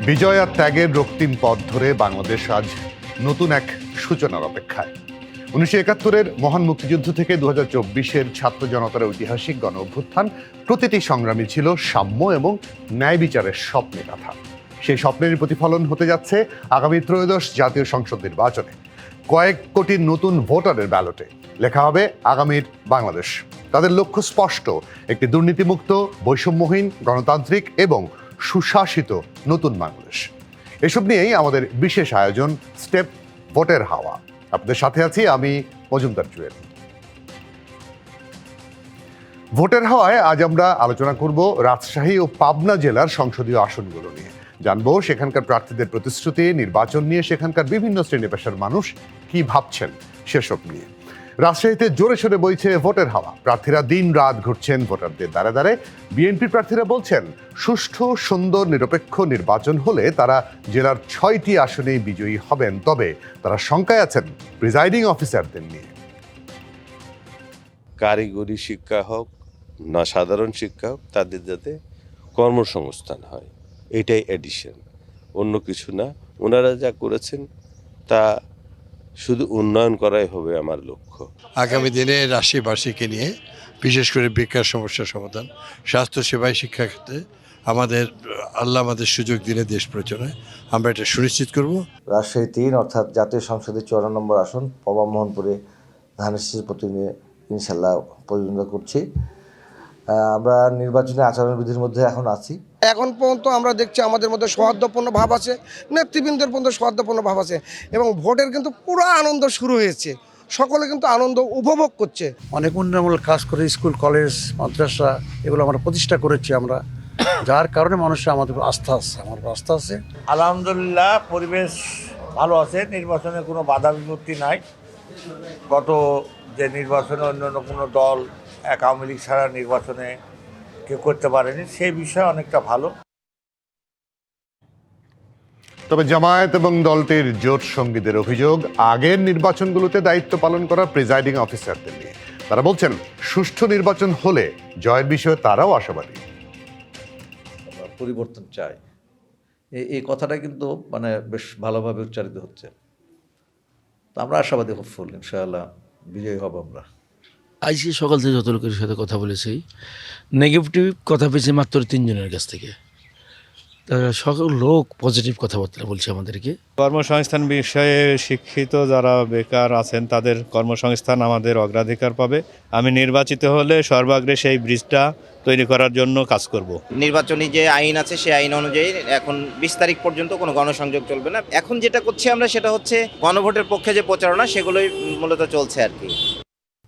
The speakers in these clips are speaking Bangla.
বিজয় আর ত্যাগের রক্তিম পথ ধরে বাংলাদেশ আজ নতুন এক সূচনার অপেক্ষায়। 1971-এর মহান মুক্তিযুদ্ধ থেকে 2024-এর ছাত্র জনতার ঐতিহাসিক গণ অভ্যুত্থান, প্রতিটি সংগ্রামী ছিল সাম্য এবং ন্যায় বিচারের স্বপ্নের কথা। সেই স্বপ্নের প্রতিফলন হতে যাচ্ছে আগামী ত্রয়োদশ জাতীয় সংসদ নির্বাচনে। কয়েক কোটি নতুন ভোটারের ব্যালটে লেখা হবে আগামীর বাংলাদেশ। তাদের লক্ষ্য স্পষ্ট, একটি দুর্নীতিমুক্ত, বৈষম্যহীন, গণতান্ত্রিক এবং সুশাসিত নতুন বাংলাদেশ। এসব নিয়েই আমাদের বিশেষ আয়োজন স্টেপ ভোটের হাওয়া। আপনাদের সাথে আছি আমি মজুমদার জুয়েল। ভোটের হাওয়ায় আজ আমরা আলোচনা করব রাজশাহী ও পাবনা জেলার সংসদীয় আসনগুলো নিয়ে। জানবো সেখানকার প্রার্থীদের প্রতিশ্রুতি, নির্বাচন নিয়ে সেখানকার বিভিন্ন শ্রেণী পেশার মানুষ কি ভাবছেন সেসব নিয়ে। রাজশাহীতে জোরে সোরে বইছে ভোটের হাওয়া। প্রার্থীরা দিন রাত ঘুরছেন ভোটারদের দ্বারে দ্বারে। বিএনপি প্রার্থীরা বলছেন সুষ্ঠু, সুন্দর, নিরপেক্ষ নির্বাচন হলে তারা জেলার 6টি আসনেই বিজয়ী হবেন। তবে তারা শঙ্কায় আছেন প্রিজাইডিং অফিসারদের নিয়ে। কারিগরি শিক্ষা হোক না সাধারণ শিক্ষা হোক, তাদের যাতে কর্মসংস্থান হয়, এটাই এডিশন, অন্য কিছু না। ওনারা যা করেছেন তা শুধু উন্নয়ন করাই হবে আমার লক্ষ্য। আগামী দিনে রাশিবাসীকে নিয়ে বিশেষ করে বেকার সমস্যার সমাধান, স্বাস্থ্যসেবায়, শিক্ষাক্ষেত্রে আল্লাহ আমাদের সুযোগ দিলে দেশ পরিচালনায় আমরা এটা সুনিশ্চিত করব। রাজশাহী 3 অর্থাৎ জাতীয় সংসদের 54 নম্বর আসন মোহনপুরে ধানের শীষ প্রতিনিধি ইনশাল্লাহ পরিচালনা করছি। আমরা নির্বাচনী আচরণবিধির মধ্যে এখন আছি। এখন পর্যন্ত আমরা দেখছি আমাদের মধ্যে সৌহার্দ্যপূর্ণ ভাব আছে, নেতৃবৃন্দের পর্যন্ত সৌহার্দ্যপূর্ণ ভাব আছে এবং ভোটের কিন্তু পুরো আনন্দ শুরু হয়েছে। সকলে কিন্তু আনন্দ উপভোগ করছে। অনেক উন্নয়নমূলক কাজ করে স্কুল, কলেজ, মাদ্রাসা এগুলো আমরা প্রতিষ্ঠা করেছি আমরা, যার কারণে মানুষের আমাদের আস্থা আছে, আমার আস্থা আছে। আলহামদুলিল্লাহ, পরিবেশ ভালো আছে, নির্বাচনে কোনো বাধা বিপত্তি নাই। গত যে নির্বাচনে অন্য কোনো দল আওয়ামী লীগ ছাড়া নির্বাচনে কেউ করতে পারেনি, সেই বিষয়ে অনেকটা ভালো। তবে জামায়াত এবং দলটির জোট সঙ্গীদের অভিযোগ আগের নির্বাচনগুলোতে দায়িত্ব পালন করা প্রিজাইডিং অফিসারদের নিয়ে। তারা বলছেন সুষ্ঠু নির্বাচন হলে জয়ের বিষয়ে তারাও আশাবাদী। পরিবর্তন চাই, এই কথাটা কিন্তু বেশ ভালোভাবে উচ্চারিত হচ্ছে। তো আমরা আশাবাদী, হোপফুল, ইনশাআল্লাহ বিজয়ী হব আমরা। আজকে সকাল থেকে যত লোকের সাথে কথা বলেছি, নেগেটিভ কথা পেয়েছি মাত্র 3 জনের কাছ থেকে। সকল লোক পজিটিভ কথাবার্তা বলছে আমাদেরকে। কর্মসংস্থান বিষয়ে শিক্ষিত যারা বেকার আছেন তাদের কর্মসংস্থান আমাদের অগ্রাধিকার পাবে। আমি নির্বাচিত হলে সর্বাগ্রে সেই ব্রিজটা তৈরি করার জন্য কাজ করব। নির্বাচনী যে আইন আছে সেই আইন অনুযায়ী এখন 20 তারিখ পর্যন্ত কোনো গণসংযোগ চলবে না। এখন যেটা করছি আমরা সেটা হচ্ছে গণভোটের পক্ষে যে প্রচারণা, সেগুলোই মূলত চলছে আর কি।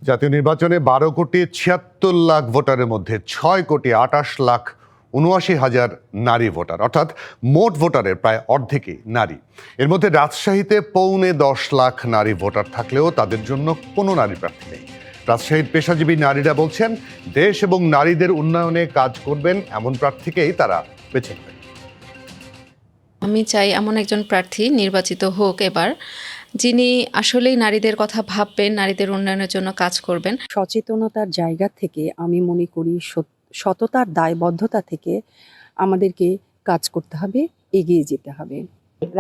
জাতীয় নির্বাচনে 12,76,00,000 ভোটারের মধ্যে 6,28,79,000 নারী ভোটার, অর্থাৎ মোট ভোটারের প্রায় অর্ধেকই নারী। এর মধ্যে রাজশাহীতে 9.25 নারী ভোটার থাকলেও তাদের জন্য কোনো নারী প্রার্থী নেই। রাজশাহীর পেশাজীবী নারীরা বলছেন দেশ এবং নারীদের উন্নয়নে কাজ করবেন এমন প্রার্থীকেই তারা বেছে নেবেন। আমি চাই এমন একজন প্রার্থী নির্বাচিত হোক এবার, যিনি আসলেই নারীদের কথা ভাববেন, নারীদের উন্নয়নের জন্য কাজ করবেন। সচেতনতার জায়গা থেকে আমি মনে করি সততার দায়বদ্ধতা থেকে আমাদেরকে কাজ করতে হবে, এগিয়ে যেতে হবে।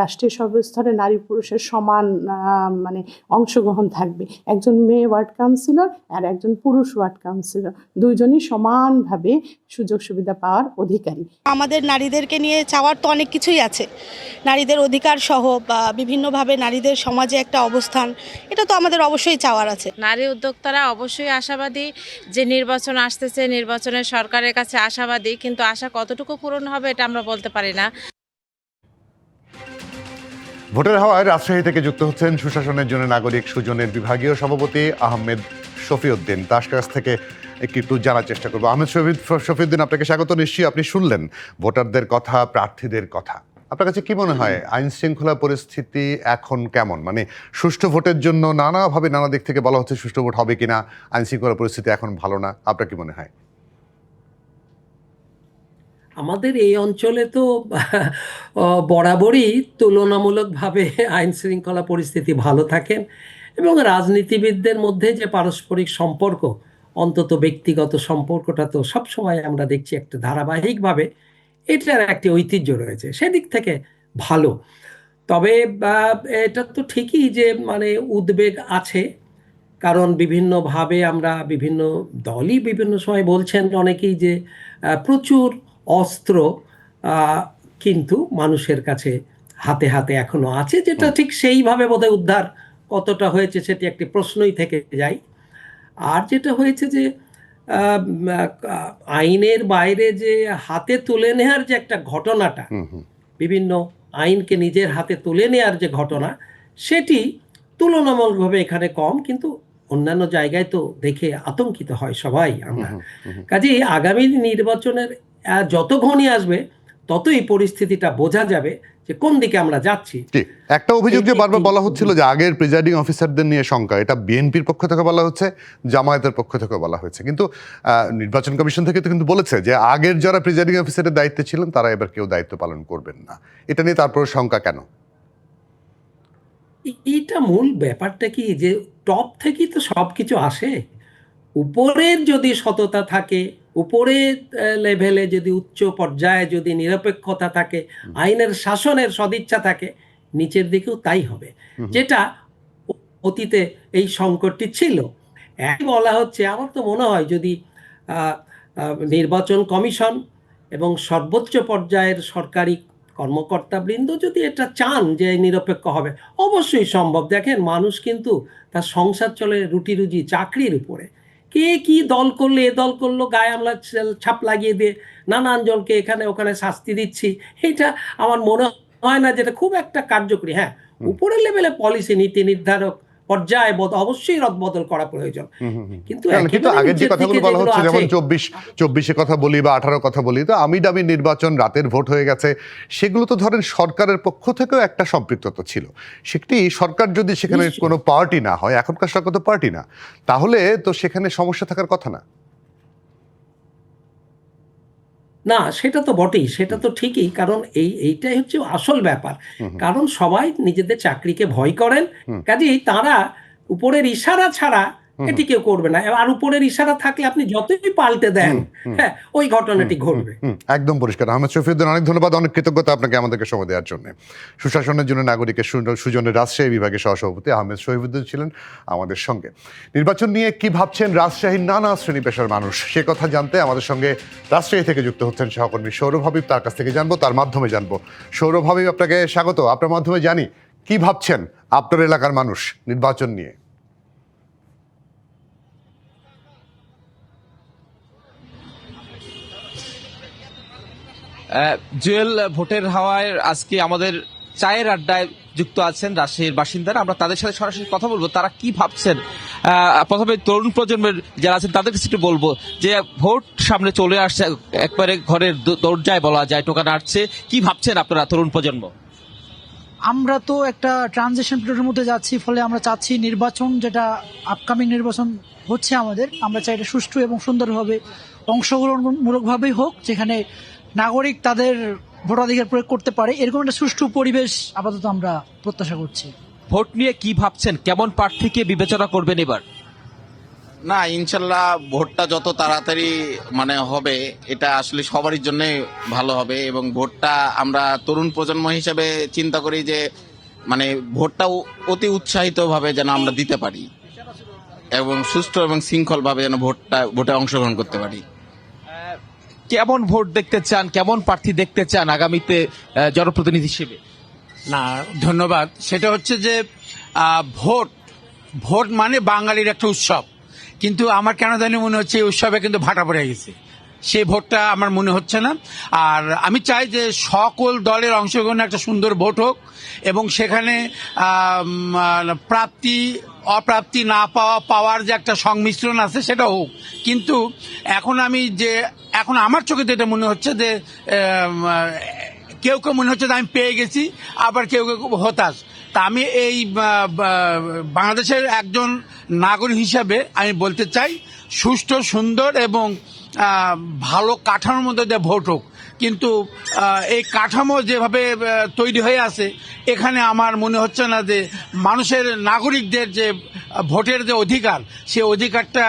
রাষ্ট্রীয় সর্বস্তরে নারী পুরুষের সমান অংশগ্রহণ থাকবে। একজন মেয়ে ওয়ার্ড কাউন্সিলর আর একজন পুরুষ ওয়ার্ড কাউন্সিলর, দুইজনই সমানভাবে সুযোগ সুবিধা পাওয়ার অধিকারী। আমাদের নারীদেরকে নিয়ে চাওয়ার তো অনেক কিছুই আছে, নারীদের অধিকার সহ বা বিভিন্নভাবে নারীদের সমাজে একটা অবস্থান, এটা তো আমাদের অবশ্যই চাওয়ার আছে। নারী উদ্যোক্তারা অবশ্যই আশাবাদী যে নির্বাচন আসতেছে, নির্বাচনের সরকারের কাছে আশাবাদী, কিন্তু আশা কতটুকু পূরণ হবে এটা আমরা বলতে পারি না। ভোটের হাওয়ায় রাজশাহী থেকে যুক্ত হচ্ছেন সুশাসনের জন্য নাগরিক সুজনের বিভাগীয় সভাপতি আহমেদ শফিউদ্দিন। তার কাছ থেকে একটু জানার চেষ্টা করবো। আহমেদ শফিউদ্দিন, আপনাকে স্বাগত। নিশ্চয়ই আপনি শুনলেন ভোটারদের কথা, প্রার্থীদের কথা। আপনার কাছে কি মনে হয় আইন শৃঙ্খলা পরিস্থিতি এখন কেমন? সুষ্ঠু ভোটের জন্য নানাভাবে নানা দিক থেকে বলা হচ্ছে সুষ্ঠু ভোট হবে কিনা, আইন শৃঙ্খলা পরিস্থিতি এখন ভালো না, আপনার কি মনে হয়? আমাদের এই অঞ্চলে তো বরাবরই তুলনামূলকভাবে আইন শৃঙ্খলা পরিস্থিতি ভালো থাকেন এবং রাজনীতিবিদদের মধ্যে যে পারস্পরিক সম্পর্ক, অন্তত ব্যক্তিগত সম্পর্কটা তো সবসময় আমরা দেখছি একটা ধারাবাহিকভাবে এটার একটি ঐতিহ্য রয়েছে, সেদিক থেকে ভালো। তবে এটা তো ঠিকই যে মানে উদ্বেগ আছে, কারণ বিভিন্নভাবে আমরা বিভিন্ন দলই বিভিন্ন সময় বলছেন অনেকেই যে প্রচুর অস্ত্র কিন্তু মানুষের কাছে হাতে হাতে এখনো আছে, যেটা ঠিক সেইভাবে বোধহয় উদ্ধার কতটা হয়েছে সেটি একটি প্রশ্নই থেকে যায়। আর যেটা হয়েছে যে আইনের বাইরে যে হাতে তুলে নেওয়ার যে একটা ঘটনাটা, বিভিন্ন আইনকে নিজের হাতে তুলে নেওয়ার যে ঘটনা, সেটি তুলনামূলকভাবে এখানে কম, কিন্তু অন্যান্য জায়গায় তো দেখে আতঙ্কিত হয় সবাই আমরা। কাজেই আগামী নির্বাচনের যত ঘনিয়ে আসবে ততই পরিস্থিতিটা বোঝা যাবে যে কোন দিকে আমরা যাচ্ছি। একটা অভিযোগ যে বারবার বলা হচ্ছিল যে আগের প্রিজাইডিং অফিসারদের নিয়ে শঙ্কা, এটা বিএনপির পক্ষ থেকে বলা হচ্ছে, জামায়াতের পক্ষ থেকে বলা হয়েছে, কিন্তু নির্বাচন কমিশন থেকে তো কিন্তু বলেছে যে আগের যারা প্রিজাইডিং অফিসারের দায়িত্বে ছিলেন তারা এবার কেউ দায়িত্ব পালন করবেন না। এটা নিয়ে তারপর শঙ্কা কেন? এটা মূল ব্যাপারটা কি যে টপ থেকেই তো সব কিছু আসে। উপরের যদি সততা থাকে, উপরের লেভেলে যদি উচ্চ পর্যায়ে যদি নিরপেক্ষতা থাকে, আইনের শাসনের সদিচ্ছা থাকে, নিচের দিকেও তাই হবে, যেটা অতীতে এই সংকটটি ছিল। এক বলা হচ্ছে, আমার তো মনে হয় যদি নির্বাচন কমিশন এবং সর্বোচ্চ পর্যায়ের সরকারি কর্মকর্তাবৃন্দ যদি এটা চান যে নিরপেক্ষ হবে, অবশ্যই সম্ভব। দেখেন, মানুষ কিন্তু তার সংসার চলে রুটি রুজি চাকরির উপরে। কে কি দল করলে, এ দল করলো, গায়ে আমরা ছাপ লাগিয়ে দিয়ে নানান জনকে এখানে ওখানে শাস্তি দিচ্ছি, এটা আমার মনে হয় না যেটা খুব একটা কার্যকরী। হ্যাঁ, উপরের লেভেলে পলিসি নীতি নির্ধারক পর্যায়ে অবশ্যই রদবদল করা প্রয়োজন, কিন্তু আগের যে কথাগুলো বলা হচ্ছে, যেমন 24 কথা বলি বা 18 কথা বলি, তো আমি দামি নির্বাচন, রাতের ভোট হয়ে গেছে, সেগুলো তো ধরেন সরকারের পক্ষ থেকেও একটা সম্পৃক্ততা ছিল। সেটি সরকার যদি সেখানে কোনো পার্টি না হয়, এখনকার সরকার তো পার্টি না, তাহলে তো সেখানে সমস্যা থাকার কথা না। না, সেটা তো বটেই, সেটা তো ঠিকই, কারণ এইটাই হচ্ছে আসল ব্যাপার। কারণ সবাই নিজেদের চাকরিকে ভয় করেন, কাজেই তারা উপরের ইশারা ছাড়া এটি কেউ করবে না। আর উপরের ইশারা থাকলে আপনি যতই পাল্টে দেন, হ্যাঁ, ওই ঘটনাটি ঘটবে। একদম পরিষ্কার। আহমেদ শফিউদ্দিন, অনেক ধন্যবাদ, অনেক কৃতজ্ঞতা আপনাকে আমাদেরকে সময় দেওয়ার জন্য। সুশাসনের জন্য নাগরিকের সুজনের রাজশাহী বিভাগের সহসভাপতি আহমেদ শফিউদ্দিন ছিলেন আমাদের সঙ্গে। নির্বাচন নিয়ে কি ভাবছেন রাজশাহীর নানা শ্রেণী পেশার মানুষ, সে কথা জানতে আমাদের সঙ্গে রাজশাহী থেকে যুক্ত হচ্ছেন সহকর্মী সৌরভ হাবিব, তার কাছ থেকে জানবো, তার মাধ্যমে জানবো। সৌরভ হাবিব, আপনাকে স্বাগত। আপনার মাধ্যমে জানি কি ভাবছেন আপনার এলাকার মানুষ নির্বাচন নিয়ে। জুয়েল, ভোটের হাওয়ায় আজকে আমাদের চায়ের আড্ডায় যুক্ত আছেন রাজশাহীর বাসিন্দারা। আমরা তাদের সাথে সরাসরি কথা বলবো, তারা কি ভাবছেন। প্রথমে তরুণ প্রজন্মের যারা আছেন তাদের কাছে একটু বলবো যে ভোট সামনে চলে আসছে, একবারে ঘরের দরজায় বলা যায়, টোকা নাড়ছে, কি ভাবছেন আপনারা তরুণ প্রজন্ম? আমরা তো একটা ট্রানজিশন পিরিয়ডের মধ্যে যাচ্ছি, ফলে আমরা চাচ্ছি নির্বাচন, যেটা আপকামিং নির্বাচন হচ্ছে আমাদের, আমরা চাই এটা সুষ্ঠু এবং সুন্দরভাবে অংশগ্রহণমূলকভাবেই হোক, যেখানে নাগরিক তাদের ভোটাধিকার প্রয়োগ করতে পারে, এরকম একটা সুষ্ঠু পরিবেশ আপাতত আমরা প্রত্যাশা করছি। ভোট নিয়ে কি ভাবছেন, কেমন প্রার্থীকে বিবেচনা করবেন এবার? না, ইনশাল্লাহ ভোটটা যত তাড়াতাড়ি হবে, এটা আসলে সবারই জন্য ভালো হবে। এবং ভোটটা আমরা তরুণ প্রজন্ম হিসেবে চিন্তা করি যে ভোটটা অতি উৎসাহিতভাবে যেন আমরা দিতে পারি এবং সুষ্ঠু এবং শৃঙ্খলভাবে যেন ভোটে অংশগ্রহণ করতে পারি। কেমন ভোট দেখতে চান, কেমন প্রার্থী দেখতে চান আগামীতে জনপ্রতিনিধি হিসেবে? না, ধন্যবাদ। সেটা হচ্ছে যে ভোট মানে বাঙালির একটা উৎসব, কিন্তু আমার কেন জানি মনে হচ্ছে এই উৎসবে কিন্তু ভাটা পড়ে গেছে, সেই ভোটটা আমার মনে হচ্ছে না। আর আমি চাই যে সকল দলের অংশগ্রহণে একটা সুন্দর ভোট হোক এবং সেখানে প্রাপ্তি অপ্রাপ্তি না পাওয়ার যে একটা সংমিশ্রণ আছে সেটা হোক। কিন্তু এখন আমার চোখে তো এটা মনে হচ্ছে যে কেউ কেউ মনে হচ্ছে যে আমি পেয়ে গেছি, আবার কেউ কেউ হতাশ। তা আমি এই বাংলাদেশের একজন নাগরিক হিসাবে আমি বলতে চাই, সুষ্ঠু, সুন্দর এবং ভালো কাঠামোর মধ্যে যে ভোট হোক। কিন্তু এই কাঠামো যেভাবে তৈরি হয়ে আছে, এখানে আমার মনে হচ্ছে না যে মানুষের, নাগরিকদের যে ভোটের যে অধিকার, সে অধিকারটা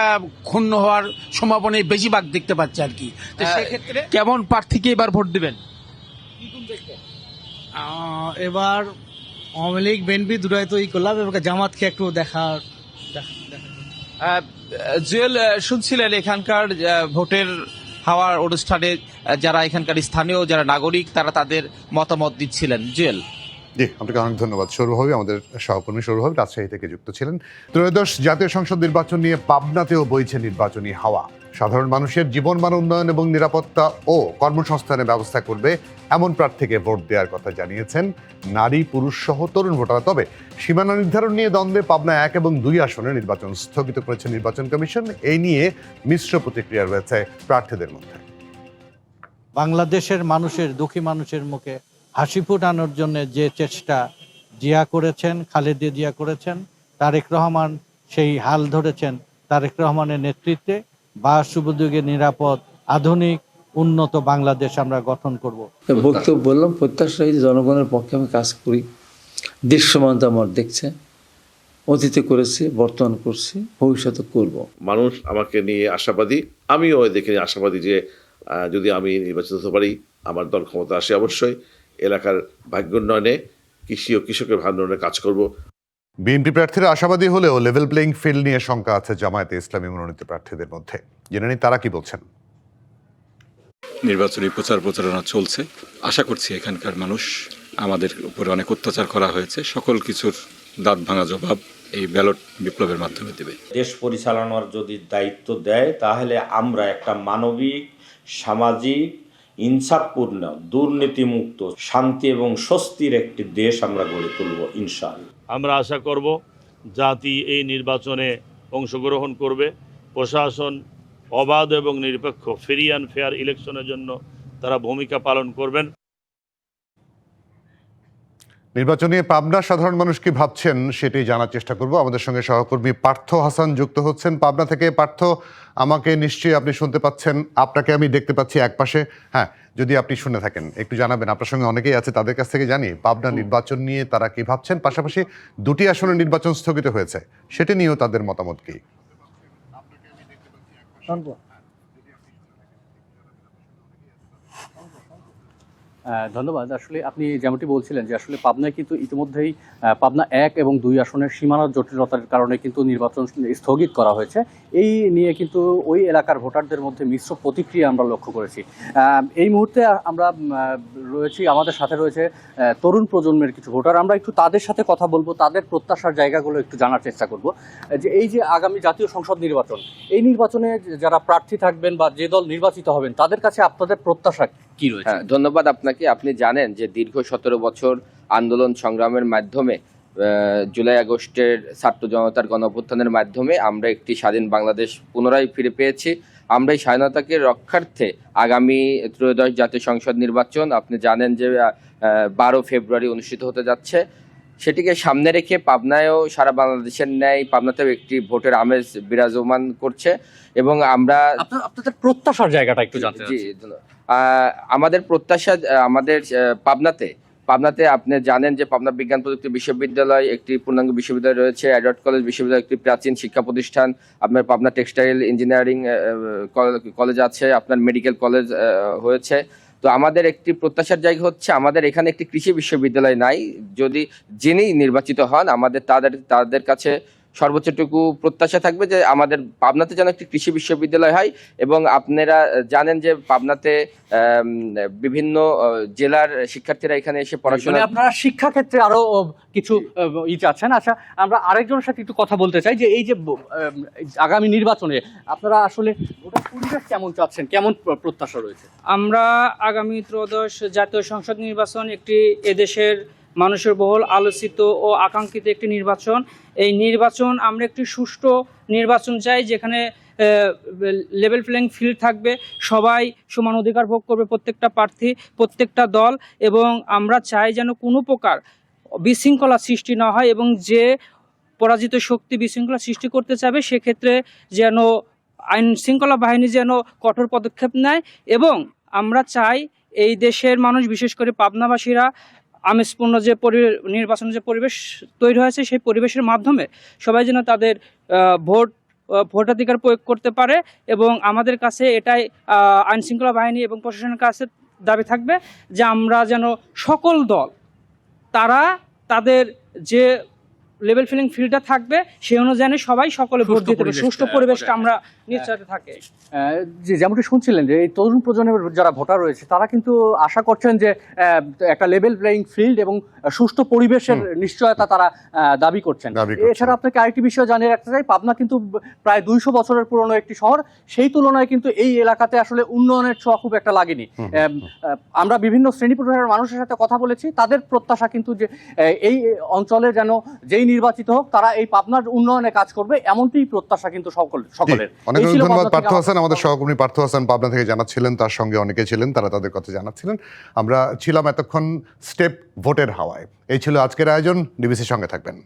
ক্ষুণ্ণ হওয়ার সম্ভাবনা বেশিরভাগ দেখতে পাচ্ছি আর কি। সেক্ষেত্রে কেমন প্রার্থীকে এবার ভোট দিবেন? এবার আওয়ামী লীগ বিএনপি দুটাই তো করলাম, এবার জামাতকে একটু জুয়েল, শুনছিলেন এখানকার ভোটের হওয়ার অনুষ্ঠানে যারা এখানকার স্থানীয় যারা নাগরিক তারা তাদের মতামত দিচ্ছিলেন। জুয়েল, জি, আপনাকে অনেক ধন্যবাদ। সৌরভী, আমাদের সহকর্মী সৌরভী রাজশাহী থেকে যুক্ত ছিলেন। ত্রয়োদশ জাতীয় সংসদ নির্বাচন নিয়ে পাবনাতেও বইছে নির্বাচনী হাওয়া। সাধারণ মানুষের জীবনমান উন্নয়ন এবং নিরাপত্তা ও কর্মসংস্থানের ব্যবস্থা করবে এমন প্রার্থীকে ভোট দেওয়ার কথা জানিয়েছেন নারী পুরুষ সহ তরুণ ভোটাররা। তবে সীমানা নির্ধারণ নিয়ে দ্বন্দ্বে পাবনা 1 এবং 2 আসনে নির্বাচন স্থগিত করেছে নির্বাচন কমিশন। এই নিয়ে মিশ্র প্রতিক্রিয়া রয়েছে প্রার্থীদের মধ্যে। বাংলাদেশের মানুষের, দুঃখী মানুষের মুখে হাসি ফোটানোর জন্য যে চেষ্টা জিয়া করেছেন, খালেদা জিয়া করেছেন, তারেক রহমান সেই হাল ধরেছেন। তারেক রহমানের নেতৃত্বে বাসুবুদ্দিকে নিরাপদ, আধুনিক, উন্নত বাংলাদেশ আমরা গঠন করব। বক্তব্য বললাম, প্রত্যাশা জনগণের পক্ষে আমি কাজ করি। দৃশ্যমান আমার দেখছে, অতীতে করেছি, বর্তমান করছি, ভবিষ্যতে করব। মানুষ আমাকে নিয়ে আশাবাদী, আমিও দেখে নিয়ে আশাবাদী যে যদি আমি নির্বাচিত হতে পারি, আমার দল ক্ষমতা আসে, অবশ্যই এলাকার ভাগ্যোন্নয়নে, কৃষি ও কৃষকের ভাগ্যোন্নয়নে কাজ করব। বিএনপি প্রার্থীরা আশাবাদী হলেও লেভেল প্লেইং ফিল্ড নিয়ে শঙ্কা আছে জামায়াতে ইসলামী মনোনীত প্রার্থীদের মধ্যে। জেনে নিই তারা কি বলছেন। নির্বাচনী প্রচারণা চলছে। আশা করছি এখানকার মানুষ, আমাদের উপরে অনেক অত্যাচার করা হয়েছে, সকল কিছুর দাঁত ভাঙা জবাব এই ব্যালট বিপ্লবের মাধ্যমে দেবে। দেশ পরিচালনার যদি দায়িত্ব দেয়, তাহলে আমরা একটা মানবিক, সামাজিক, ইনসাফপূর্ণ, দুর্নীতিমুক্ত, শান্তি এবং স্বস্তির একটি দেশ আমরা গড়ে তুলব ইনশাআল্লাহ। আমরা আশা করব জাতি এই নির্বাচনে অংশগ্রহণ করবে। প্রশাসন অবাধ এবং নিরপেক্ষ, ফ্রি অ্যান্ড ফেয়ার ইলেকশনের জন্য তারা ভূমিকা পালন করবেন। নির্বাচন নিয়ে পাবনার সাধারণ মানুষ কি ভাবছেন সেটাই জানার চেষ্টা করব। আমাদের সঙ্গে সহকর্মী পার্থ হাসান যুক্ত হচ্ছেন পাবনা থেকে। পার্থ, আমাকে নিশ্চয়ই আপনি শুনতে পাচ্ছেন, আপনাকে আমি দেখতে পাচ্ছি একপাশে। হ্যাঁ, যদি আপনি শুনে থাকেন একটু জানাবেন। আপনার সঙ্গে অনেকেই আছে, তাদের কাছ থেকে জানি পাবনা নির্বাচন নিয়ে তারা কি ভাবছেন। পাশাপাশি 2টি আসনে নির্বাচন স্থগিত হয়েছে, সেটা নিয়েও তাদের মতামত কি। ধন্যবাদ। আসলে আপনি যেমনটি বলছিলেন যে আসলে পাবনায় কিন্তু ইতিমধ্যেই পাবনা 1 এবং 2 আসনের সীমানার জটিলতার কারণে কিন্তু নির্বাচন স্থগিত করা হয়েছে। এই নিয়ে কিন্তু ওই এলাকার ভোটারদের মধ্যে মিশ্র প্রতিক্রিয়া আমরা লক্ষ্য করেছি। এই মুহূর্তে আমরা রয়েছি, আমাদের সাথে রয়েছে তরুণ প্রজন্মের কিছু ভোটার। আমরা একটু তাদের সাথে কথা বলবো, তাদের প্রত্যাশার জায়গাগুলো একটু জানার চেষ্টা করব। যে এই যে আগামী জাতীয় সংসদ নির্বাচন, এই নির্বাচনে যারা প্রার্থী থাকবেন বা যে দল নির্বাচিত হবেন, তাদের কাছে আপনাদের প্রত্যাশা কি রয়েছে? ধন্যবাদ আপনাকে। আপনি জানেন যে দীর্ঘ 17 বছর আন্দোলন সংগ্রামের মাধ্যমে, জুলাই আগস্টের ছাত্র জনতার গণঅভ্যুত্থানের মাধ্যমে আমরা একটি স্বাধীন বাংলাদেশ পুনরায় ফিরে পেয়েছি। আমরা এই স্বাধীনতাকে রক্ষার্থে আগামী ত্রয়োদশ জাতীয় সংসদ নির্বাচন আপনি জানেন যে 12 ফেব্রুয়ারি অনুষ্ঠিত হতে যাচ্ছে। সেটিকে সামনে রেখে পাবনায়ও সারা বাংলাদেশের ন্যায় পাবনাতেও একটি ভোটের আমেজ বিরাজমান করছে এবং আমরা আপনাদের প্রত্যাশার জায়গাটা একটু জানতে চাই। আমাদের প্রত্যাশা, আমাদের পাবনাতে আপনি জানেন যে পাবনা বিজ্ঞান প্রযুক্তি বিশ্ববিদ্যালয় একটি পূর্ণাঙ্গ বিশ্ববিদ্যালয় রয়েছে, এডওয়ার্ড কলেজ বিশ্ববিদ্যালয় একটি প্রাচীন শিক্ষা প্রতিষ্ঠান, আপনার পাবনা টেক্সটাইল ইঞ্জিনিয়ারিং কলেজ আছে, আপনার মেডিকেল কলেজ হয়েছে। তো আমাদের একটি প্রত্যাশার জায়গা হচ্ছে আমাদের এখানে একটি কৃষি বিশ্ববিদ্যালয় নাই। যদি যিনি নির্বাচিত হন, আমাদের তাদের কাছে সর্বোচ্চটুকু প্রত্যাশা থাকবে যে আমাদের পাবনাতে যেন একটি কৃষি বিশ্ববিদ্যালয় হয়। এবং আপনারা জানেন যে পাবনাতে বিভিন্ন জেলার শিক্ষার্থীরা এখানে এসে পড়াশোনা, আপনারা শিক্ষা ক্ষেত্রে আরো কিছু চাচ্ছেন। আচ্ছা, আমরা আরেকজনের সাথে একটু কথা বলতে চাই যে এই যে আগামী নির্বাচনে আপনারা আসলে ওটার পরিবেশ কেমন চাচ্ছেন, কেমন প্রত্যাশা রয়েছে? আমরা আগামী ত্রয়োদশ জাতীয় সংসদ নির্বাচন একটি এদেশের মানুষের বহুল আলোচিত ও আকাঙ্ক্ষিত একটি নির্বাচন। এই নির্বাচন আমরা একটি সুষ্ঠু নির্বাচন চাই, যেখানে লেভেল প্লেইং ফিল্ড থাকবে, সবাই সমান অধিকার ভোগ করবে, প্রত্যেকটা প্রার্থী, প্রত্যেকটা দল। এবং আমরা চাই যেন কোনো প্রকার বিশৃঙ্খলা সৃষ্টি না হয় এবং যে পরাজিত শক্তি বিশৃঙ্খলা সৃষ্টি করতে চাবে সেক্ষেত্রে যেন আইন শৃঙ্খলা বাহিনী যেন কঠোর পদক্ষেপ নেয়। এবং আমরা চাই এই দেশের মানুষ, বিশেষ করে পাবনাবাসীরা, আমেজপূর্ণ যে নির্বাচনের যে পরিবেশ তৈরি হয়েছে সেই পরিবেশের মাধ্যমে সবাই যেন তাদের ভোটাধিকার প্রয়োগ করতে পারে। এবং আমাদের কাছে এটাই আইনশৃঙ্খলা বাহিনী এবং প্রশাসনের কাছে দাবি থাকবে যে আমরা যেন সকল দল তারা তাদের যে লেভেল ফিলিং ফিল্ডটা থাকবে সেই অনুযায়ী সবাই সকলে ভোট দিতে হবে, সুষ্ঠু পরিবেশটা আমরা নিশ্চিত থাকে। যে যেমনটি শুনছিলেন যে এই তরুণ প্রজন্মের যারা ভোটার রয়েছে তারা কিন্তু আশা করছেন যে একটা লেভেল প্লেইং ফিল্ড এবং সুষ্ঠু পরিবেশের নিশ্চয়তা তারা দাবি করছেন। এছাড়া আপনাকে আরেকটি বিষয় জানিয়ে রাখতে চাই, পাবনা কিন্তু প্রায় 200 বছরের পুরনো একটি শহর, সেই তুলনায় কিন্তু এই এলাকাতে আসলে উন্নয়নের ছোঁয়া খুব একটা লাগেনি। আমরা বিভিন্ন শ্রেণী পেশার মানুষের সাথে কথা বলেছি, তাদের প্রত্যাশা কিন্তু যে এই অঞ্চলে যেন যেই নির্বাচিত হোক তারা এই পাবনার উন্নয়নে কাজ করবে, এমনটি প্রত্যাশা কিন্তু সকলের। অনেক ধন্যবাদ পার্থ হাসান, আমাদের সহকর্মী পার্থ হাসান পাবনা থেকে জানাচ্ছিলেন, তার সঙ্গে অনেকে ছিলেন, তারা তাদের কথা জানাচ্ছিলেন। আমরা ছিলাম এতক্ষণ স্টেপ ভোটের হাওয়ায়। এই ছিল আজকের আয়োজন, ডিবিসির সঙ্গে থাকবেন।